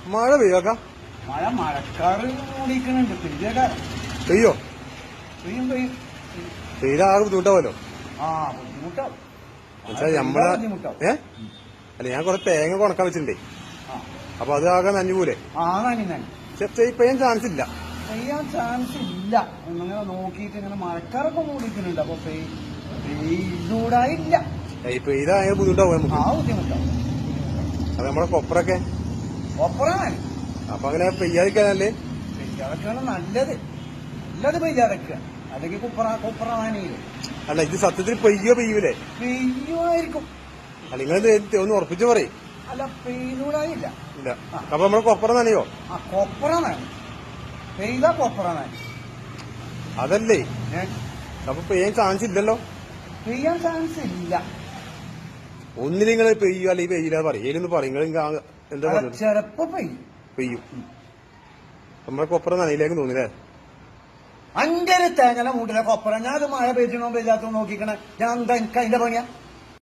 മഴ പെയ്യാക്ക മഴക്കാറ് മൂടിക്കുന്നുണ്ട്. പെയ്യോ? പെയ്യും പെയ്യും. പെയ്ത ആകെ ബുദ്ധിമുട്ടാവല്ലോ. ബുദ്ധിമുട്ടാവും. നമ്മളെ അല്ല ഞാൻ കൊറേ തേങ്ങ കൊണക്കാൻ വെച്ചിട്ടുണ്ടേ. അപ്പൊ അത് ആകെ നനഞ്ഞുപോലെ. പെയ്യാൻ ചാൻസ് ഇല്ല. പെയ്യാൻ ചാൻസ് ഇല്ല. ഇങ്ങനെ നോക്കിയിട്ട് ഇങ്ങനെ മഴക്കാറൊക്കെ മൂടിക്കുന്നുണ്ട്. അപ്പൊ പെയ്യൂടായില്ല. പെയ്ത ആകെ ബുദ്ധിമുട്ടാവും നമുക്ക്. ബുദ്ധിമുട്ടാവും. അത് നമ്മളെ കൊപ്പറൊക്കെ കൊപ്പറാണ്. അപ്പൊ അങ്ങനെ പെയ്യാതിരിക്കാനല്ലേ? പെയ്യാതൊക്കെയാണ് നല്ലത്. നല്ലത് പെയ്യാതൊക്കെ. അല്ലെങ്കിൽ കൊപ്പറാനില്ലേ? അല്ല ഇത് സത്യത്തിൽ പെയ്യൂലേ? പെയ്യുമായിരിക്കും. അല്ല നിങ്ങൾ ഒന്ന് ഉറപ്പിച്ചു പറയും. അല്ല പെയ്യൂടായില്ല. ഇല്ല. അപ്പൊ നമ്മള് കൊപ്പറ നനയോ? കൊപ്പറ നനയും. പെയ്ത കൊപ്പറ നനയും. അതല്ലേ അപ്പൊ പെയ്യാൻ ചാൻസ് ഇല്ലല്ലോ. പെയ്യാൻ ചാൻസ് ഇല്ല. ഒന്നിൽ നിങ്ങൾ പെയ്യൂ അല്ലെങ്കിൽ പെയ്യില്ല പറയും. ഏലൊന്ന് പറയും. എന്താ പറയുക? ചിലപ്പോ പെയ്യും. നമ്മളെ കൊപ്പറ നനയിലേക്ക് തോന്നില്ലേ? അഞ്ചര തേങ്ങല മൂട്ടിലെ കൊപ്പറ. ഞാൻ അത് മഴ പെയ്യണോ പെയ്യാത്തോ നോക്കിക്കണേ. ഞാൻ എന്താ എനിക്ക് അതിന്റെ പണിയാ?